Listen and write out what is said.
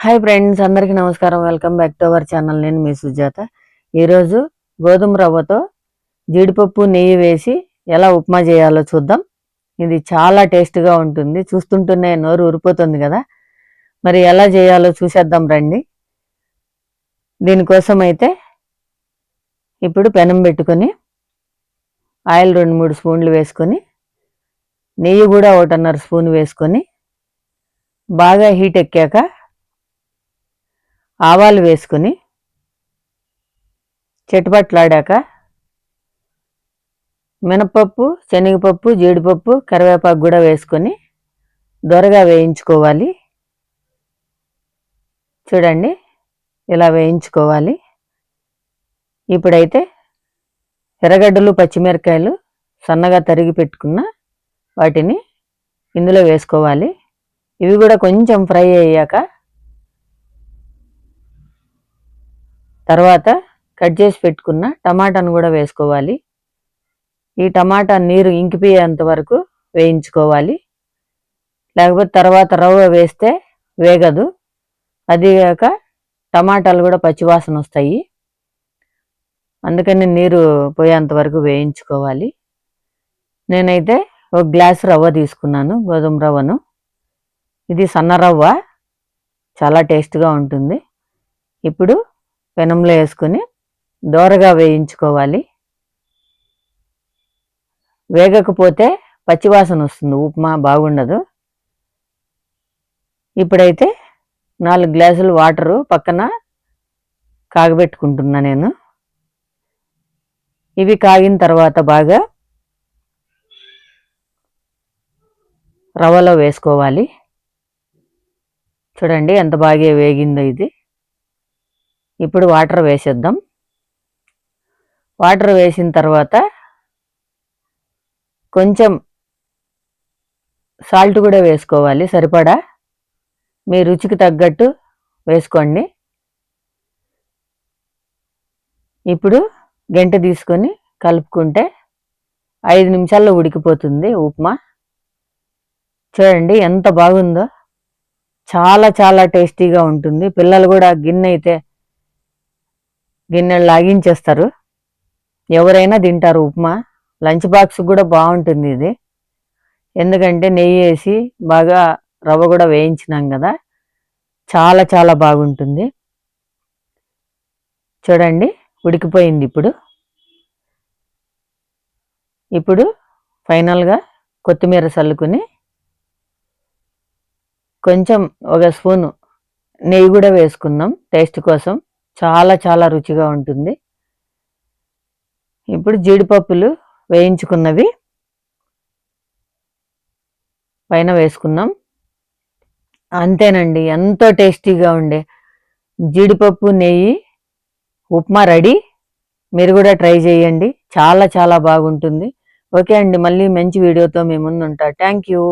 Hi friends, అందరికీ నమస్కారం. Welcome back to our channel. నేను మీ సుజాత. ఈరోజు గోధుమ రవ్వతో జీడిపప్పు నెయ్యి వేసి ఎలా ఉప్మా చేయాలో చూద్దాం. ఇది చాలా టేస్ట్గా ఉంటుంది. చూస్తుంటేనే నోరు ఊరిపోతుంది కదా. మరి ఎలా చేయాలో చూసేద్దాం రండి. దీనికోసం అయితే ఇప్పుడు పెనం పెట్టుకొని ఆయిల్ 2-3 స్పూన్లు వేసుకొని నెయ్యి కూడా 1.5 స్పూన్ వేసుకొని బాగా హీట్ ఎక్కాక ఆవాలు వేసుకొని చిటపట్లాడాక మినపప్పు, శనగపప్పు, జీడిపప్పు, కరివేపాకు కూడా వేసుకొని దోరగా వేయించుకోవాలి. చూడండి, ఇలా వేయించుకోవాలి. ఇప్పుడైతే ఎర్రగడ్డలు, పచ్చిమిరకాయలు సన్నగా తరిగి పెట్టుకున్న వాటిని ఇందులో వేసుకోవాలి. ఇవి కూడా కొంచెం ఫ్రై అయ్యాక తర్వాత కట్ చేసి పెట్టుకున్న టమాటాను కూడా వేసుకోవాలి. ఈ టమాటా నీరు ఇంకిపోయేంత వరకు వేయించుకోవాలి. లేకపోతే తర్వాత రవ్వ వేస్తే వేగదు. అది కాక టమాటాలు కూడా పచ్చివాసన వస్తాయి. అందుకని నీరు పోయేంత వరకు వేయించుకోవాలి. నేనైతే 1 గ్లాసు రవ్వ తీసుకున్నాను, గోధుమ రవ్వను. ఇది సన్న రవ్వ, చాలా టేస్ట్గా ఉంటుంది. ఇప్పుడు పెనంలో వేసుకొని దోరగా వేయించుకోవాలి. వేగకపోతే పచ్చివాసన వస్తుంది, ఉప్మా బాగుండదు. ఇప్పుడైతే 4 గ్లాసులు వాటరు పక్కన కాగబెట్టుకుంటున్నా నేను. ఇవి కాగిన తర్వాత బాగా రవ్వలో వేసుకోవాలి. చూడండి ఎంత బాగా వేగిందో ఇది. ఇప్పుడు వాటర్ వేసేద్దాం. వాటర్ వేసిన తర్వాత కొంచెం సాల్ట్ కూడా వేసుకోవాలి, సరిపడా. మీ రుచికి తగ్గట్టు వేసుకోండి. ఇప్పుడు గంట తీసుకొని కలుపుకుంటే 5 నిమిషాల్లో ఉడికిపోతుంది ఉప్మా. చూడండి ఎంత బాగుందో, చాలా చాలా టేస్టీగా ఉంటుంది. పిల్లలు కూడా గిన్నెలు లాగించేస్తారు. ఎవరైనా తింటారు ఉప్మా. లంచ్ బాక్స్ కూడా బాగుంటుంది ఇది. ఎందుకంటే నెయ్యి వేసి బాగా రవ్వ కూడా వేయించినాం కదా, చాలా చాలా బాగుంటుంది. చూడండి ఉడికిపోయింది. ఇప్పుడు ఫైనల్గా కొత్తిమీర చల్లుకుని కొంచెం 1 స్పూను నెయ్యి కూడా వేసుకున్నాం టేస్ట్ కోసం. చాలా చాలా రుచిగా ఉంటుంది. ఇప్పుడు జీడిపప్పులు వేయించుకున్నవి పైన వేసుకున్నాం. అంతేనండి, ఎంతో టేస్టీగా ఉండే జీడిపప్పు నెయ్యి ఉప్మా రెడీ. మీరు కూడా ట్రై చేయండి, చాలా చాలా బాగుంటుంది. ఓకే అండి, మళ్ళీ మంచి వీడియోతో మీ ముందు ఉంటా. Thank you.